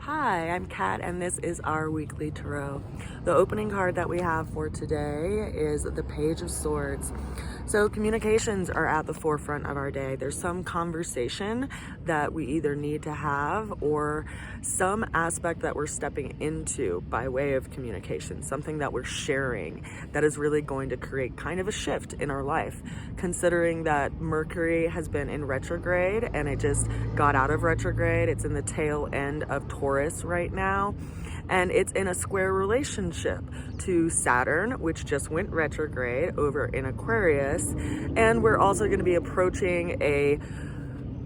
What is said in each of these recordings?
Hi, I'm Kat, and this is our weekly tarot. The opening card that we have for today is the Page of Swords. So communications are at the forefront of our day. There's some conversation that we either need to have or some aspect that we're stepping into by way of communication, something that we're sharing that is really going to create kind of a shift in our life. Considering that Mercury has been in retrograde and it just got out of retrograde, it's in the tail end of Taurus right now. And it's in a square relationship to Saturn, which just went retrograde over in Aquarius. And we're also going to be approaching a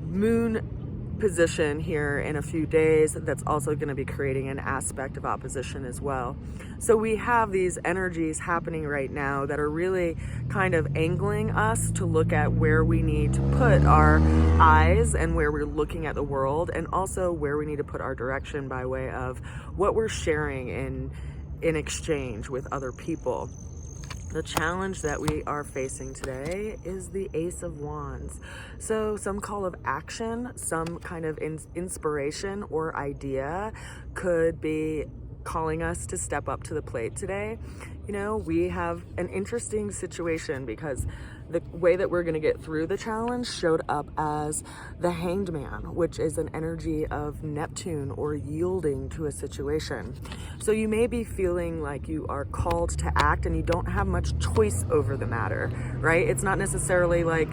moon position here in a few days that's also going to be creating an aspect of opposition as well. So we have these energies happening right now that are really kind of angling us to look at where we need to put our eyes and where we're looking at the world, and also where we need to put our direction by way of what we're sharing in exchange with other people. The challenge that we are facing today is the Ace of Wands. So some call of action, some kind of inspiration or idea could be calling us to step up to the plate today. You know, we have an interesting situation because the way that we're going to get through the challenge showed up as the Hanged Man, which is an energy of Neptune or yielding to a situation. So you may be feeling like you are called to act and you don't have much choice over the matter, right? It's not necessarily like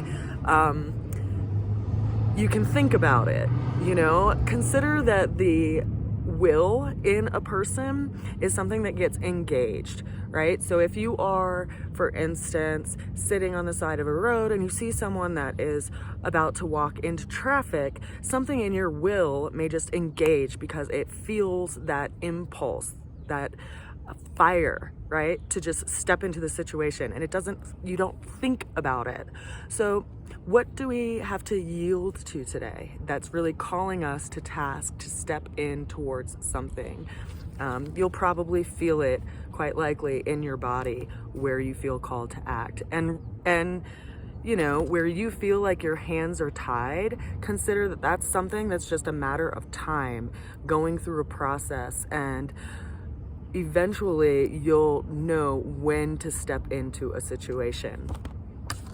you can think about it, you know? Consider that the will in a person is something that gets engaged, right? So if you are, for instance, sitting on the side of a road and you see someone that is about to walk into traffic, something in your will may just engage because it feels that impulse, that fire, right? To just step into the situation, and you don't think about it. So what do we have to yield to today that's really calling us to task to step in towards something? You'll probably feel it quite likely in your body where you feel called to act. And you know, where you feel like your hands are tied, consider that that's something that's just a matter of time going through a process, and eventually you'll know when to step into a situation.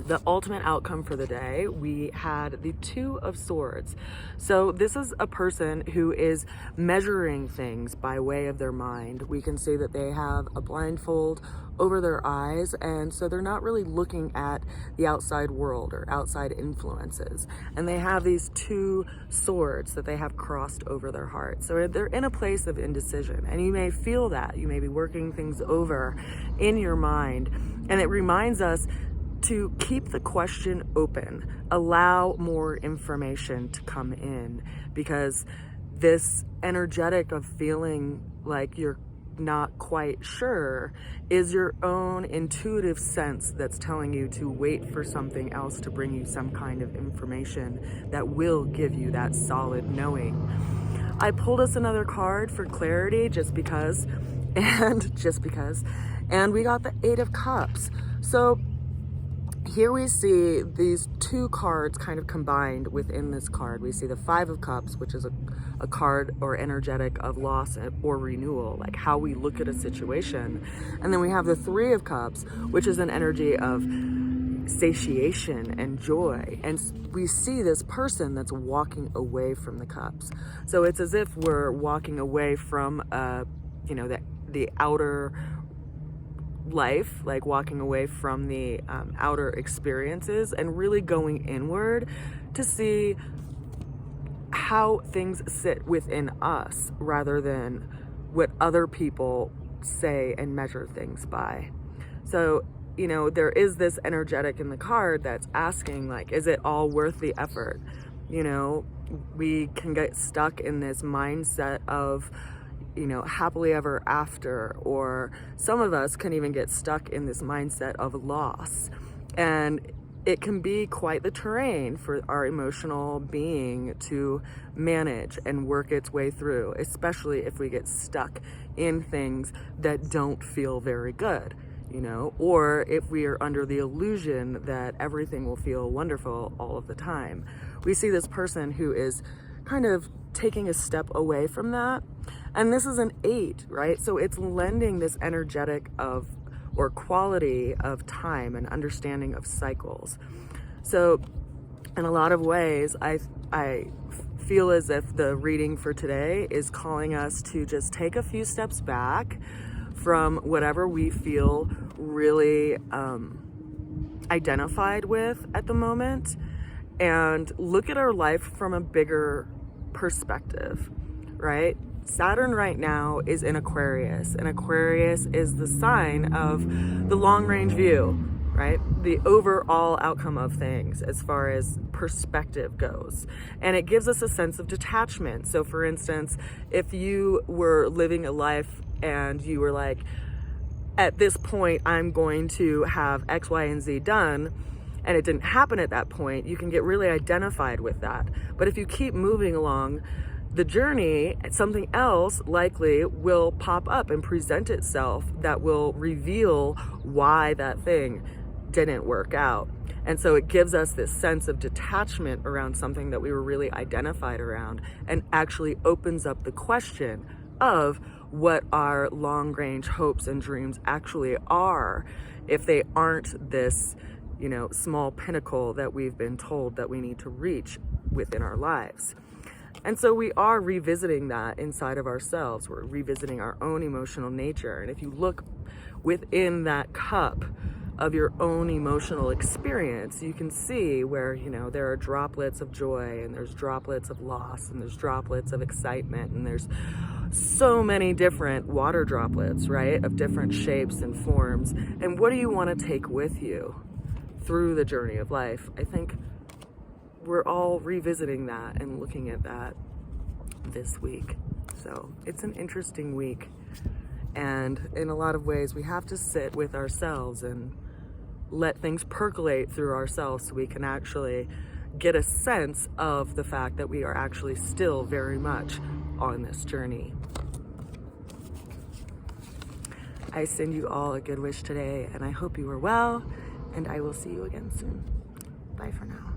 The ultimate outcome for the day, we had the Two of Swords. So this is a person who is measuring things by way of their mind. We can see that they have a blindfold over their eyes, and so they're not really looking at the outside world or outside influences. And they have these two swords that they have crossed over their heart. So they're in a place of indecision, and you may feel that. You may be working things over in your mind, and it reminds us to keep the question open, allow more information to come in, because this energetic of feeling like you're not quite sure is your own intuitive sense that's telling you to wait for something else to bring you some kind of information that will give you that solid knowing. I pulled us another card for clarity just because, and we got the Eight of Cups. So here we see these two cards kind of combined within this card. We see the Five of Cups, which is a card or energetic of loss or renewal, like how we look at a situation. And then we have the Three of Cups, which is an energy of satiation and joy. And we see this person that's walking away from the cups. So it's as if we're walking away from, the outer life, like walking away from the outer experiences and really going inward to see how things sit within us rather than what other people say and measure things by. So, you know, there is this energetic in the card that's asking, like, is it all worth the effort? You know, we can get stuck in this mindset of, you know, happily ever after, or some of us can even get stuck in this mindset of loss. And it can be quite the terrain for our emotional being to manage and work its way through, especially if we get stuck in things that don't feel very good, you know, or if we are under the illusion that everything will feel wonderful all of the time. We see this person who is kind of taking a step away from that. And this is an 8, right? So it's lending this energetic of, or quality of time and understanding of cycles. So in a lot of ways, I feel as if the reading for today is calling us to just take a few steps back from whatever we feel really identified with at the moment, and look at our life from a bigger perspective, right? Saturn right now is in Aquarius, and Aquarius is the sign of the long range view, right? The overall outcome of things as far as perspective goes. And it gives us a sense of detachment. So for instance, if you were living a life and you were like, at this point, I'm going to have X, Y, and Z done, and it didn't happen at that point, you can get really identified with that. But if you keep moving along the journey, something else likely will pop up and present itself that will reveal why that thing didn't work out. And so it gives us this sense of detachment around something that we were really identified around, and actually opens up the question of what our long range hopes and dreams actually are, if they aren't this, you know, small pinnacle that we've been told that we need to reach within our lives. And so we are revisiting that inside of ourselves. We're revisiting our own emotional nature. And if you look within that cup of your own emotional experience, you can see where, you know, there are droplets of joy, and there's droplets of loss, and there's droplets of excitement, and there's so many different water droplets, right, of different shapes and forms. And what do you want to take with you through the journey of life? I think we're all revisiting that and looking at that this week. So it's an interesting week. And in a lot of ways, we have to sit with ourselves and let things percolate through ourselves so we can actually get a sense of the fact that we are actually still very much on this journey. I send you all a good wish today, and I hope you are well, and I will see you again soon. Bye for now.